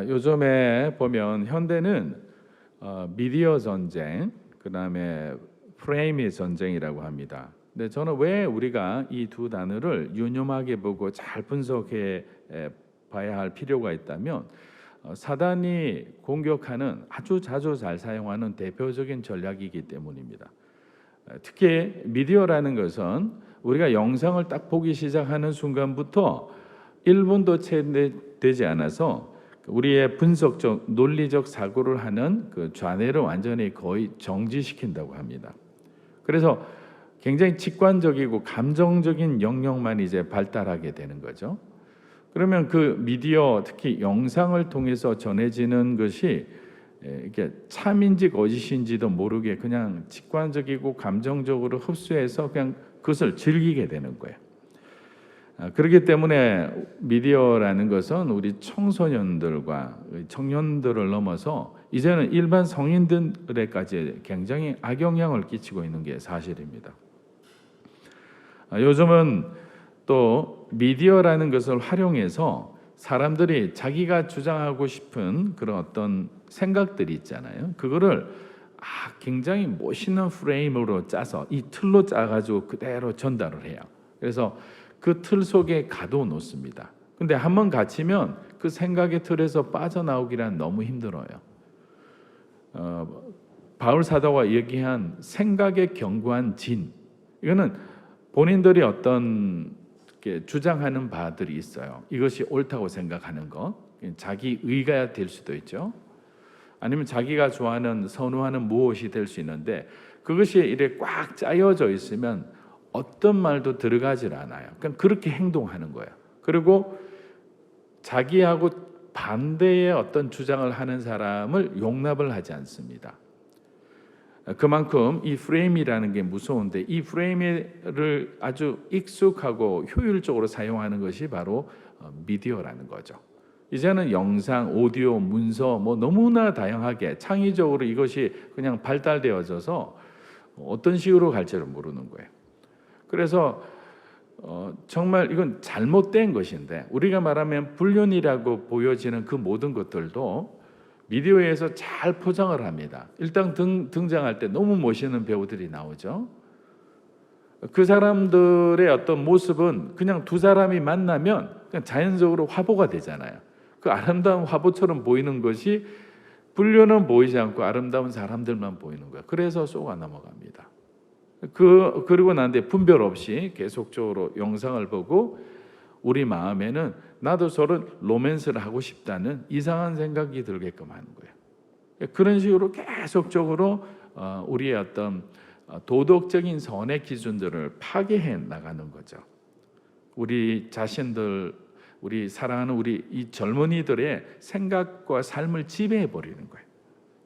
요즘에 보면 현대는 미디어 전쟁, 그다음에 프레임의 전쟁이라고 합니다. 근데 저는 왜 우리가 이 두 단어를 유념하게 보고 잘 분석해 봐야 할 필요가 있다면 사단이 공격하는 아주 자주 잘 사용하는 대표적인 전략이기 때문입니다. 특히 미디어라는 것은 우리가 영상을 딱 보기 시작하는 순간부터 1분도 채 되지 않아서 우리의 분석적 논리적 사고를 하는 그 좌뇌를 완전히 거의 정지시킨다고 합니다. 그래서 굉장히 직관적이고 감정적인 영역만 이제 발달하게 되는 거죠. 그러면 그 미디어, 특히 영상을 통해서 전해지는 것이 이게 참인지 거짓인지도 모르게 그냥 직관적이고 감정적으로 흡수해서 그냥 그것을 즐기게 되는 거예요. 그렇기 때문에 미디어라는 것은 우리 청소년들과 청년들을 넘어서 이제는 일반 성인들에까지 굉장히 악영향을 끼치고 있는 게 사실입니다. 요즘은 또 미디어라는 것을 활용해서 사람들이 자기가 주장하고 싶은 그런 어떤 생각들이 있잖아요. 그거를 굉장히 멋있는 프레임으로 짜서 이 틀로 짜가지고 그대로 전달을 해요. 그래서 그 틀 속에 가둬놓습니다. 근데 한번 갇히면 그 생각의 틀에서 빠져나오기란 너무 힘들어요. 바울 사도가 얘기한 생각의 견고한 진, 이거는 본인들이 어떤 주장하는 바들이 있어요. 이것이 옳다고 생각하는 것, 자기 의가 될 수도 있죠. 아니면 자기가 좋아하는 선호하는 무엇이 될 수 있는데 그것이 이렇게 꽉 짜여져 있으면 어떤 말도 들어가질 않아요. 그냥 그렇게 행동하는 거예요. 그리고 자기하고 반대의 어떤 주장을 하는 사람을 용납을 하지 않습니다. 그만큼 이 프레임이라는 게 무서운데 이 프레임을 아주 익숙하고 효율적으로 사용하는 것이 바로 미디어라는 거죠. 이제는 영상, 오디오, 문서 뭐 너무나 다양하게 창의적으로 이것이 그냥 발달되어져서 어떤 식으로 갈지를 모르는 거예요. 그래서 정말 이건 잘못된 것인데 우리가 말하면 불륜이라고 보여지는 그 모든 것들도 미디어에서 잘 포장을 합니다. 일단 등장할 때 너무 멋있는 배우들이 나오죠. 그 사람들의 어떤 모습은 그냥 두 사람이 만나면 그냥 자연적으로 화보가 되잖아요. 그 아름다운 화보처럼 보이는 것이 불륜은 보이지 않고 아름다운 사람들만 보이는 거예요. 그래서 쏘가 넘어갑니다. 그리고 난 뒤에 분별 없이 계속적으로 영상을 보고 우리 마음에는 나도 저런 로맨스를 하고 싶다는 이상한 생각이 들게끔 하는 거예요. 그런 식으로 계속적으로 우리의 어떤 도덕적인 선의 기준들을 파괴해 나가는 거죠. 우리 자신들, 우리 사랑하는 우리 이 젊은이들의 생각과 삶을 지배해 버리는 거예요.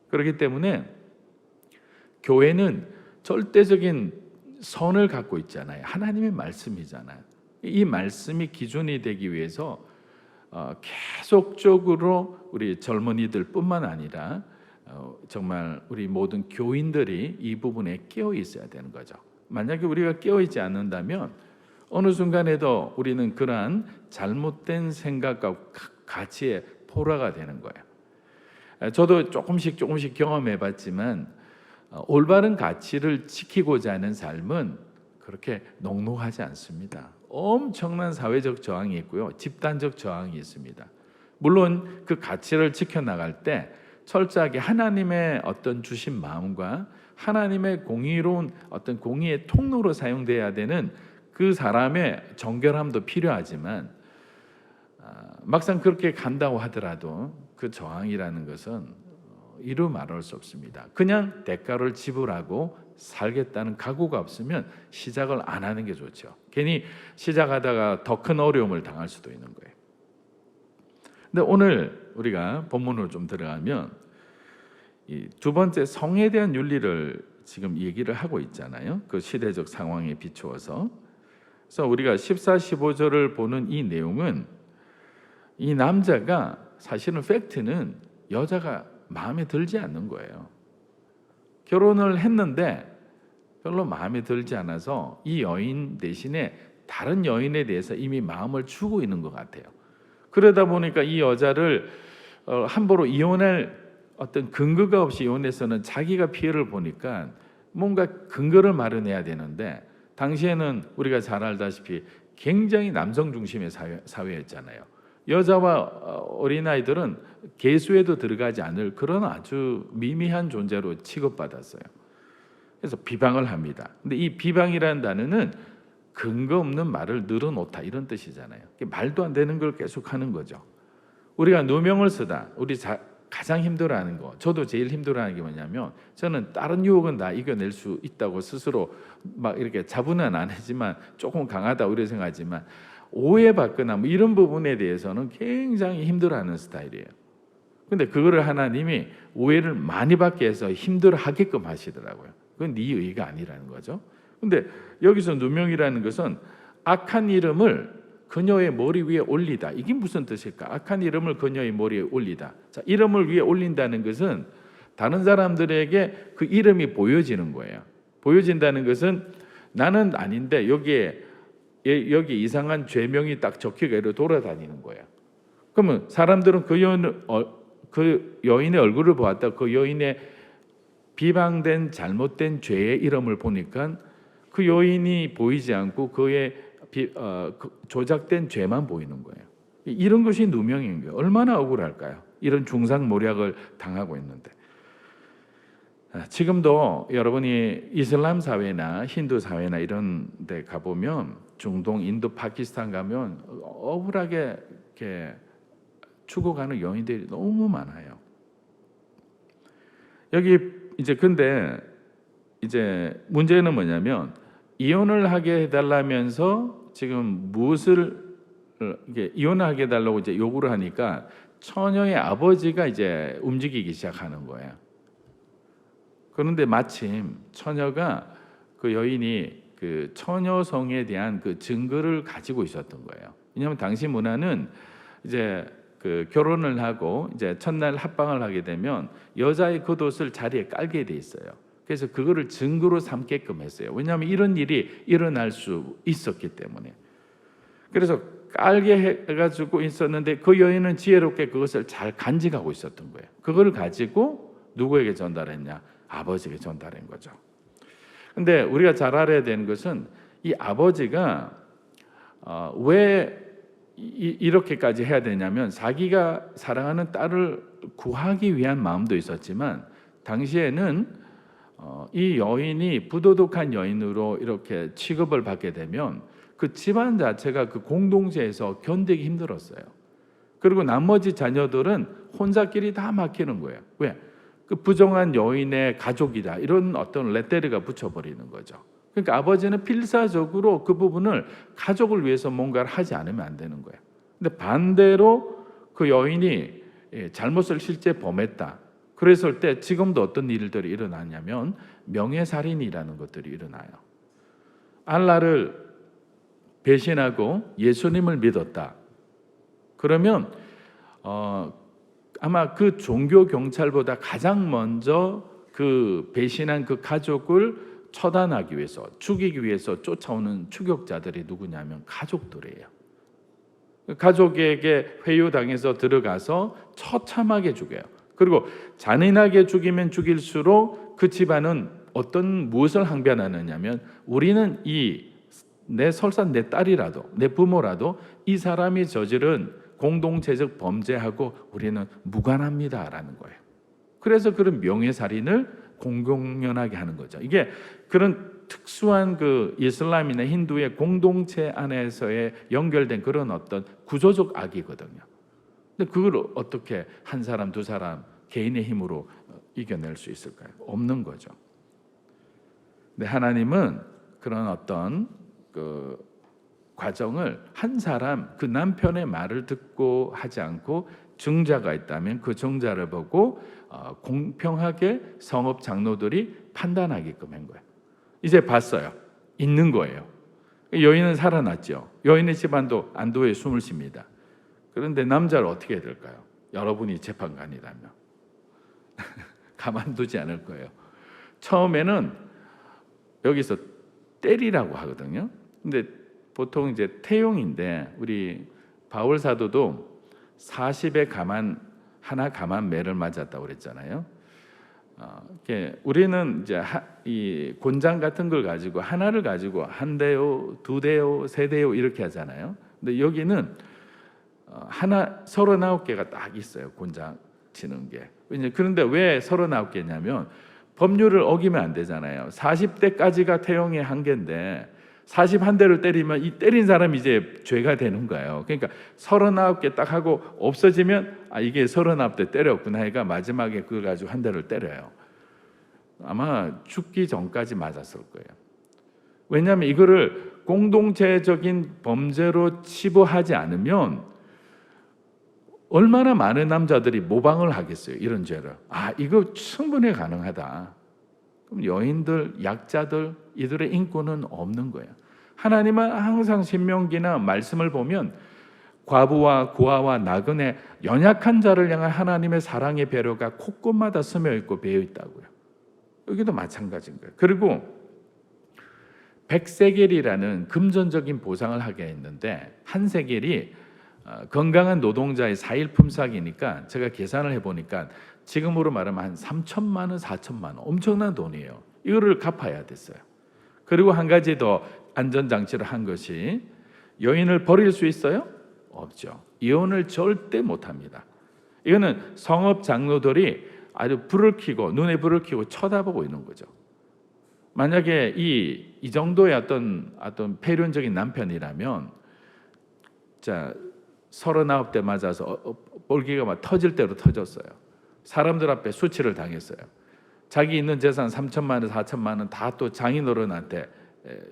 그렇기 때문에 교회는 절대적인 선을 갖고 있잖아요. 하나님의 말씀이잖아요. 이 말씀이 기준이 되기 위해서 계속적으로 우리 젊은이들뿐만 아니라 정말 우리 모든 교인들이 이 부분에 깨어 있어야 되는 거죠. 만약에 우리가 깨어 있지 않는다면 어느 순간에도 우리는 그러한 잘못된 생각과 가치에 포로가 되는 거예요. 저도 조금씩 경험해봤지만 올바른 가치를 지키고자 하는 삶은 그렇게 녹록하지 않습니다. 엄청난 사회적 저항이 있고요, 집단적 저항이 있습니다. 물론 그 가치를 지켜나갈 때 철저하게 하나님의 어떤 주신 마음과 하나님의 공의로운 어떤 공의의 통로로 사용돼야 되는 그 사람의 정결함도 필요하지만 막상 그렇게 간다고 하더라도 그 저항이라는 것은 이루 말할 수 없습니다. 그냥 대가를 지불하고 살겠다는 각오가 없으면 시작을 안 하는 게 좋죠. 괜히 시작하다가 더 큰 어려움을 당할 수도 있는 거예요. 근데 오늘 우리가 본문으로 좀 들어가면 이 두 번째 성에 대한 윤리를 지금 얘기를 하고 있잖아요. 그 시대적 상황에 비추어서. 그래서 우리가 14, 15절을 보는 이 내용은 이 남자가 사실은 팩트는 여자가 마음에 들지 않는 거예요. 결혼을 했는데 별로 마음에 들지 않아서 이 여인 대신에 다른 여인에 대해서 이미 마음을 주고 있는 것 같아요. 그러다 보니까 이 여자를 함부로 이혼할 어떤 근거가 없이 이혼해서는 자기가 피해를 보니까 뭔가 근거를 마련해야 되는데, 당시에는 우리가 잘 알다시피 굉장히 남성 중심의 사회였잖아요. 여자와 어린아이들은 계수에도 들어가지 않을 그런 아주 미미한 존재로 취급받았어요. 그래서 비방을 합니다. 근데 이 비방이라는 단어는 근거 없는 말을 늘어놓다 이런 뜻이잖아요. 말도 안 되는 걸 계속하는 거죠. 우리가 누명을 쓰다, 가장 힘들어하는 거, 저도 제일 힘들어하는 게 뭐냐면, 저는 다른 유혹은 다 이겨낼 수 있다고 스스로 막 이렇게 자부는 안 하지만 조금 강하다고 이렇게 생각하지만, 오해받거나 뭐 이런 부분에 대해서는 굉장히 힘들어하는 스타일이에요. 근데 그거를 하나님이 오해를 많이 받게 해서 힘들어하게끔 하시더라고요. 그건 네 의가 아니라는 거죠. 근데 여기서 누명이라는 것은 악한 이름을 그녀의 머리 위에 올리다. 이게 무슨 뜻일까? 악한 이름을 그녀의 머리에 올리다. 자, 이름을 위에 올린다는 것은 다른 사람들에게 그 이름이 보여지는 거예요. 보여진다는 것은 나는 아닌데 여기 이상한 죄명이 딱 적혀가 돌아다니는 거예요. 그러면 사람들은 그 여인의 얼굴을 보았다. 그 여인의 비방된 잘못된 죄의 이름을 보니까 그 여인이 보이지 않고 그의 조작된 죄만 보이는 거예요. 이런 것이 누명인 거예요. 얼마나 억울할까요? 이런 중상모략을 당하고 있는데, 지금도 여러분이 이슬람 사회나 힌두 사회나 이런 데 가보면, 중동, 인도, 파키스탄 가면 억울하게 이렇게 죽어가는 여인들이 너무 많아요. 여기 근데 문제는 뭐냐면, 이혼을 하게 해달라면서 지금 무엇을 이혼을 하게 해달라고 요구를 하니까 처녀의 아버지가 움직이기 시작하는 거예요. 그런데 마침 처녀가, 그 여인이 그 처녀성에 대한 그 증거를 가지고 있었던 거예요. 왜냐하면 당시 문화는 그 결혼을 하고 첫날 합방을 하게 되면 여자의 겉옷을 자리에 깔게 돼 있어요. 그래서 그거를 증거로 삼게끔 했어요. 왜냐하면 이런 일이 일어날 수 있었기 때문에. 그래서 깔게 해가지고 있었는데, 그 여인은 지혜롭게 그것을 잘 간직하고 있었던 거예요. 그걸 가지고 누구에게 전달했냐? 아버지에게 전달한 거죠. 근데 우리가 잘 알아야 되는 것은, 이 아버지가 왜 이렇게까지 해야 되냐면, 자기가 사랑하는 딸을 구하기 위한 마음도 있었지만, 당시에는 이 여인이 부도덕한 여인으로 이렇게 취급을 받게 되면 그 집안 자체가 그 공동체에서 견디기 힘들었어요. 그리고 나머지 자녀들은 혼자끼리 다 막히는 거예요. 왜? 그 부정한 여인의 가족이다, 이런 어떤 레테르가 붙여버리는 거죠. 그러니까 아버지는 필사적으로 그 부분을 가족을 위해서 뭔가를 하지 않으면 안 되는 거예요. 근데 반대로 그 여인이 잘못을 실제 범했다, 그랬을 때 지금도 어떤 일들이 일어나냐면 명예살인이라는 것들이 일어나요. 알라를 배신하고 예수님을 믿었다. 그러면 아마 그 종교 경찰보다 가장 먼저 그 배신한 그 가족을 처단하기 위해서, 죽이기 위해서 쫓아오는 추격자들이 누구냐면 가족들이에요. 가족에게 회유당해서 들어가서 처참하게 죽여요. 그리고 잔인하게 죽이면 죽일수록 그 집안은 무엇을 항변하느냐면, 우리는 설사 내 딸이라도, 내 부모라도 이 사람이 저지른 공동체적 범죄하고 우리는 무관합니다라는 거예요. 그래서 그런 명예살인을 공공연하게 하는 거죠. 이게 그런 특수한 그 이슬람이나 힌두의 공동체 안에서의 연결된 그런 어떤 구조적 악이거든요. 근데 그걸 어떻게 한 사람, 두 사람 개인의 힘으로 이겨낼 수 있을까요? 없는 거죠. 근데 하나님은 그런 어떤 그 과정을 한 사람, 그 남편의 말을 듣고 하지 않고 증자가 있다면 그 증자를 보고 공평하게 성읍 장로들이 판단하게끔 한 거예요. 이제 봤어요. 있는 거예요. 여인은 살아났죠. 여인의 집안도 안도의 숨을 쉽니다. 그런데 남자를 어떻게 해야 될까요? 여러분이 재판관이라면 가만두지 않을 거예요. 처음에는 여기서 때리라고 하거든요. 근데 보통 태용인데, 우리 바울 사도도 40에 가만한 하나 감한 매를 맞았다고 그랬잖아요. 우리는 이제 이 곤장 같은 걸 가지고 하나를 가지고 한 대요, 두 대요, 세 대요 이렇게 하잖아요. 근데 여기는 하나 39개가 딱 있어요. 곤장 치는 게. 그런데 왜 39개냐면 법률을 어기면 안 되잖아요. 40대까지가 태형의 한계인데 41대를 때리면 이 때린 사람이 이제 죄가 되는 거예요. 그러니까 39개 딱 하고 없어지면 이게 39대 때렸구나 해가 마지막에 그걸 가지고 한 대를 때려요. 아마 죽기 전까지 맞았을 거예요. 왜냐하면 이거를 공동체적인 범죄로 치부하지 않으면 얼마나 많은 남자들이 모방을 하겠어요. 이런 죄를. 이거 충분히 가능하다. 그럼 여인들, 약자들 이들의 인권은 없는 거예요. 하나님은 항상 신명기나 말씀을 보면 과부와 고아와 나그네 연약한 자를 향한 하나님의 사랑의 배려가 곳곳마다 스며 있고 배어 있다고요. 여기도 마찬가지인 거예요. 그리고 백세겔이라는 금전적인 보상을 하게 했는데 한 세겔이 건강한 노동자의 4일 품삯이니까 제가 계산을 해보니까 지금으로 말하면 한 3천만 원, 4천만 원 엄청난 돈이에요. 이거를 갚아야 됐어요. 그리고 한 가지 더 안전장치를 한 것이 여인을 버릴 수 있어요? 없죠. 이혼을 절대 못합니다. 이거는 성업 장로들이 아주 불을 켜고 눈에 불을 켜고 쳐다보고 있는 거죠. 만약에 이 정도의 어떤 폐륜적인 남편이라면 자 39대 맞아서 볼기가 막 터질 대로 터졌어요. 사람들 앞에 수치를 당했어요. 자기 있는 재산 3천만 원, 4천만 원 다 또 장인어른한테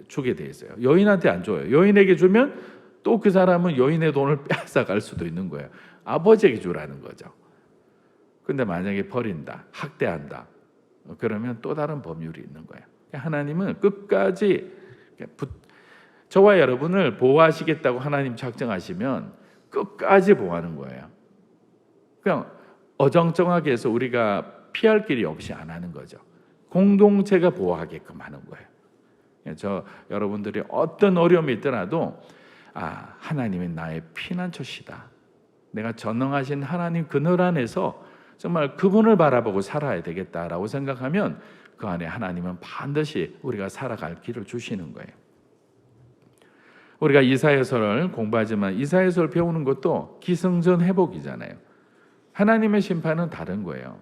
주게 돼 있어요. 여인한테 안 줘요. 여인에게 주면 또 그 사람은 여인의 돈을 빼앗아갈 수도 있는 거예요. 아버지에게 주라는 거죠. 근데 만약에 버린다, 학대한다, 그러면 또 다른 법률이 있는 거예요. 하나님은 끝까지 저와 여러분을 보호하시겠다고 하나님 작정하시면 끝까지 보호하는 거예요. 그냥 어정쩡하게 해서 우리가 피할 길이 없이 안 하는 거죠. 공동체가 보호하게끔 하는 거예요. 여러분들이 어떤 어려움이 있더라도 하나님이 나의 피난처시다. 내가 전능하신 하나님 그늘 안에서 정말 그분을 바라보고 살아야 되겠다라고 생각하면 그 안에 하나님은 반드시 우리가 살아갈 길을 주시는 거예요. 우리가 이사야서를 공부하지만 이사야서를 배우는 것도 기승전 회복이잖아요. 하나님의 심판은 다른 거예요.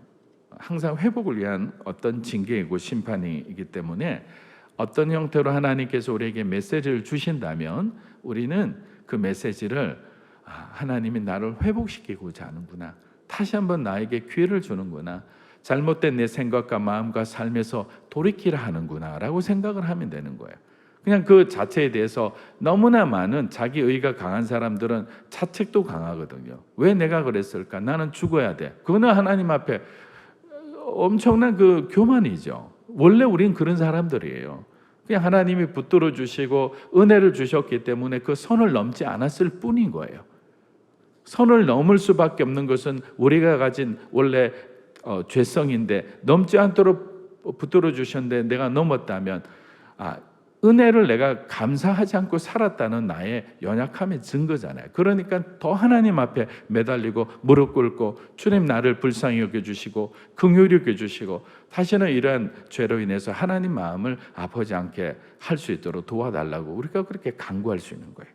항상 회복을 위한 어떤 징계이고 심판이기 때문에 어떤 형태로 하나님께서 우리에게 메시지를 주신다면 우리는 그 메시지를 하나님이 나를 회복시키고자 하는구나. 다시 한번 나에게 기회를 주는구나. 잘못된 내 생각과 마음과 삶에서 돌이키라 하는구나 라고 생각을 하면 되는 거예요. 그냥 그 자체에 대해서 너무나 많은 자기 의가 강한 사람들은 자책도 강하거든요. 왜 내가 그랬을까? 나는 죽어야 돼. 그거는 하나님 앞에 엄청난 그 교만이죠. 원래 우리는 그런 사람들이에요. 그냥 하나님이 붙들어 주시고 은혜를 주셨기 때문에 그 선을 넘지 않았을 뿐인 거예요. 선을 넘을 수밖에 없는 것은 우리가 가진 원래 죄성인데 넘지 않도록 붙들어 주셨는데 내가 넘었다면 은혜를 내가 감사하지 않고 살았다는 나의 연약함의 증거잖아요. 그러니까 더 하나님 앞에 매달리고 무릎 꿇고 주님 나를 불쌍히 여겨주시고 긍휼히 여겨주시고 다시는 이러한 죄로 인해서 하나님 마음을 아프지 않게 할 수 있도록 도와달라고 우리가 그렇게 간구할 수 있는 거예요.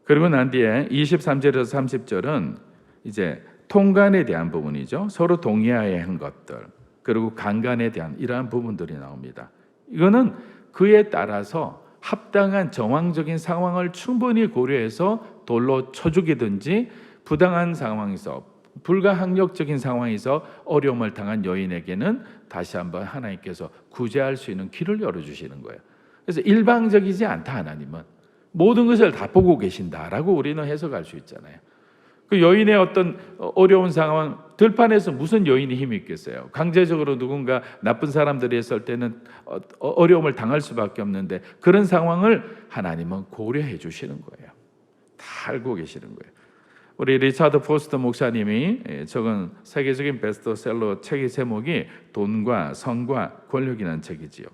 그리고 난 뒤에 23절에서 30절은 이제 통간에 대한 부분이죠. 서로 동의하여야 한 것들 그리고 강간에 대한 이러한 부분들이 나옵니다. 이거는 그에 따라서 합당한 정황적인 상황을 충분히 고려해서 돌로 쳐 죽이든지 부당한 상황에서 불가항력적인 상황에서 어려움을 당한 여인에게는 다시 한번 하나님께서 구제할 수 있는 길을 열어주시는 거예요. 그래서 일방적이지 않다. 하나님은 모든 것을 다 보고 계신다라고 우리는 해석할 수 있잖아요. 그 여인의 어떤 어려운 상황, 들판에서 무슨 여인이 힘이 있겠어요? 강제적으로 누군가 나쁜 사람들이 했을 때는 어려움을 당할 수밖에 없는데 그런 상황을 하나님은 고려해 주시는 거예요. 다 알고 계시는 거예요. 우리 리차드 포스터 목사님이 적은 세계적인 베스트셀러 책의 제목이 돈과 성과 권력이라는 책이지요.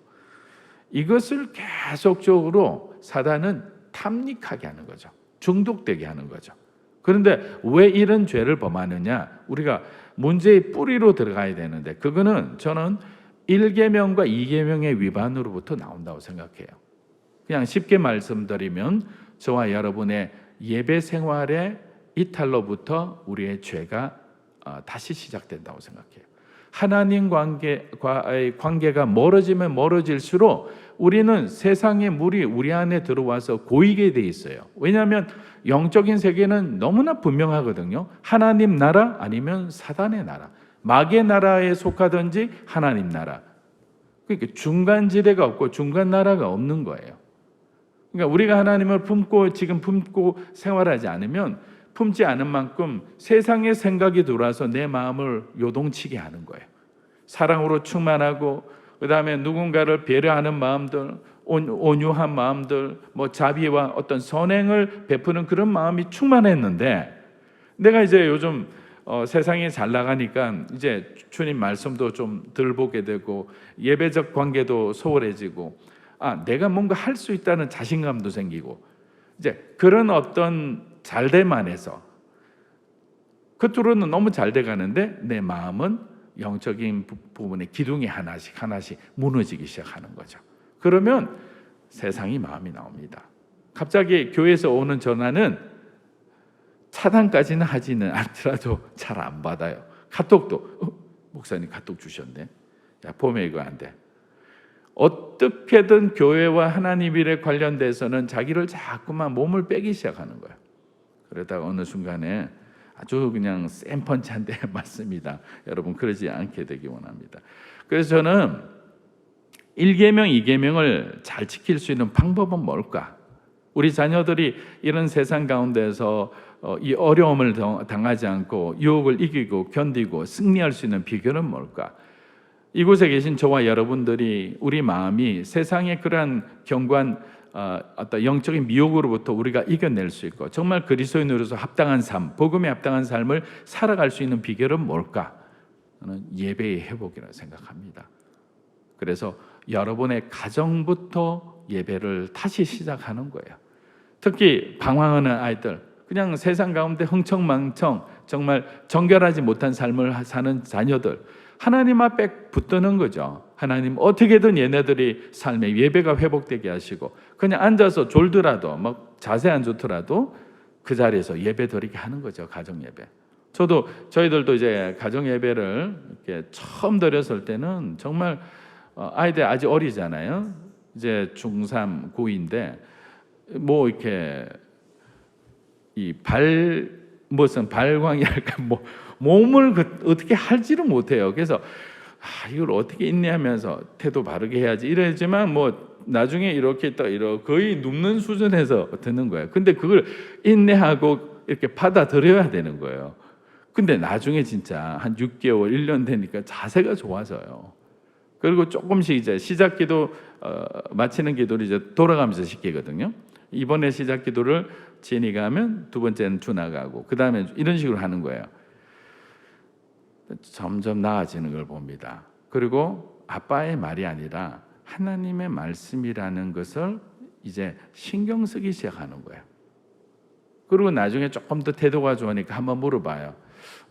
이것을 계속적으로 사단은 탐닉하게 하는 거죠. 중독되게 하는 거죠. 그런데 왜 이런 죄를 범하느냐? 우리가 문제의 뿌리로 들어가야 되는데 그거는 저는 1계명과 2계명의 위반으로부터 나온다고 생각해요. 그냥 쉽게 말씀드리면 저와 여러분의 예배 생활의 이탈로부터 우리의 죄가 다시 시작된다고 생각해요. 하나님 관계과의 관계가 멀어지면 멀어질수록 우리는 세상의 물이 우리 안에 들어와서 고이게 돼 있어요. 왜냐하면 영적인 세계는 너무나 분명하거든요. 하나님 나라 아니면 사단의 나라, 마귀의 나라에 속하든지 하나님 나라. 그러니까 중간 지대가 없고 중간 나라가 없는 거예요. 그러니까 우리가 하나님을 지금 품고 생활하지 않으면 품지 않은 만큼 세상의 생각이 들어와서 내 마음을 요동치게 하는 거예요. 사랑으로 충만하고 그다음에 누군가를 배려하는 마음들, 온유한 마음들, 자비와 어떤 선행을 베푸는 그런 마음이 충만했는데 내가 이제 요즘 세상이 잘 나가니까 이제 주님 말씀도 좀 덜 보게 되고 예배적 관계도 소홀해지고 내가 뭔가 할 수 있다는 자신감도 생기고 이제 그런 어떤 잘됨 안에서 겉으로는 너무 잘 돼가는데 내 마음은 영적인 부분의 기둥이 하나씩 무너지기 시작하는 거죠. 그러면 세상이 마음이 나옵니다. 갑자기 교회에서 오는 전화는 차단까지는 하지는 않더라도 잘 안 받아요. 카톡도 목사님 카톡 주셨네. 야, 봄에 이거 안 돼. 어떻게든 교회와 하나님 일에 관련돼서는 자기를 자꾸만 몸을 빼기 시작하는 거예요. 그러다가 어느 순간에 아주 그냥 센 펀치 한 대 맞습니다. 여러분 그러지 않게 되기 원합니다. 그래서 저는 1계명, 2계명을 잘 지킬 수 있는 방법은 뭘까? 우리 자녀들이 이런 세상 가운데서 이 어려움을 당하지 않고 유혹을 이기고 견디고 승리할 수 있는 비결은 뭘까? 이곳에 계신 저와 여러분들이 우리 마음이 세상의 그러한 견고한 어떤 영적인 미혹으로부터 우리가 이겨낼 수 있고 정말 그리스도인으로서 합당한 삶, 복음에 합당한 삶을 살아갈 수 있는 비결은 뭘까? 저는 예배의 회복이라고 생각합니다. 그래서 여러분의 가정부터 예배를 다시 시작하는 거예요. 특히 방황하는 아이들, 그냥 세상 가운데 흥청망청 정말 정결하지 못한 삶을 사는 자녀들, 하나님 앞에 붙드는 거죠. 하나님 어떻게든 얘네들이 삶의 예배가 회복되게 하시고 그냥 앉아서 졸더라도 자세 안 좋더라도 그 자리에서 예배 드리게 하는 거죠. 가정 예배. 저희들도 이제 가정 예배를 이렇게 처음 드렸을 때는 정말 아이들 아직 어리잖아요. 이제 중3, 고2인데 이렇게 무슨 발광이 할까 몸을 어떻게 할지를 못해요. 그래서 이걸 어떻게 인내하면서 태도 바르게 해야지 이러지만 나중에 이렇게 거의 눕는 수준에서 듣는 거예요. 근데 그걸 인내하고 이렇게 받아들여야 되는 거예요. 근데 나중에 진짜 한 6개월, 1년 되니까 자세가 좋아져요. 그리고 조금씩 이제 시작 기도 마치는 기도를 이제 돌아가면서 시키거든요. 이번에 시작 기도를 진이가 하면 두 번째는 준하가 하고 그 다음에 이런 식으로 하는 거예요. 점점 나아지는 걸 봅니다. 그리고 아빠의 말이 아니라 하나님의 말씀이라는 것을 이제 신경 쓰기 시작하는 거예요. 그리고 나중에 조금 더 태도가 좋으니까 한번 물어봐요.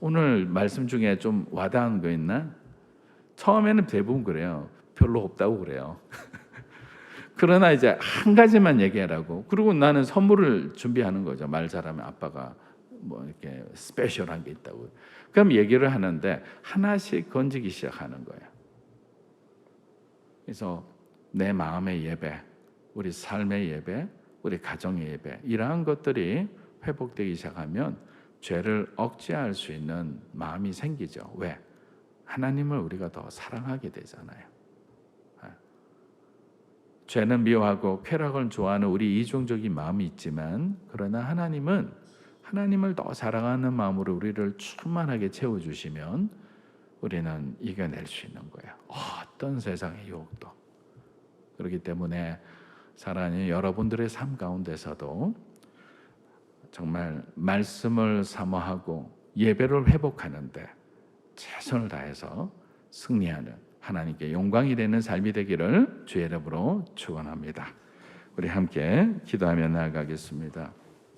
오늘 말씀 중에 좀 와닿은 거 있나? 처음에는 대부분 그래요. 별로 없다고 그래요. 그러나 이제 한 가지만 얘기하라고. 그리고 나는 선물을 준비하는 거죠. 말 잘하면 아빠가 이렇게 스페셜한 게 있다고. 그럼 얘기를 하는데 하나씩 건지기 시작하는 거예요. 그래서 내 마음의 예배, 우리 삶의 예배, 우리 가정의 예배 이러한 것들이 회복되기 시작하면 죄를 억제할 수 있는 마음이 생기죠. 왜? 하나님을 우리가 더 사랑하게 되잖아요. 죄는 미워하고 쾌락을 좋아하는 우리 이중적인 마음이 있지만 그러나 하나님은 하나님을 더 사랑하는 마음으로 우리를 충만하게 채워주시면 우리는 이겨낼 수 있는 거예요. 어떤 세상의 유혹도. 그렇기 때문에 사랑하는 여러분들의 삶 가운데서도 정말 말씀을 사모하고 예배를 회복하는데 최선을 다해서 승리하는 하나님께 영광이 되는 삶이 되기를 주의 이름으로 축원합니다. 우리 함께 기도하며 나아가겠습니다.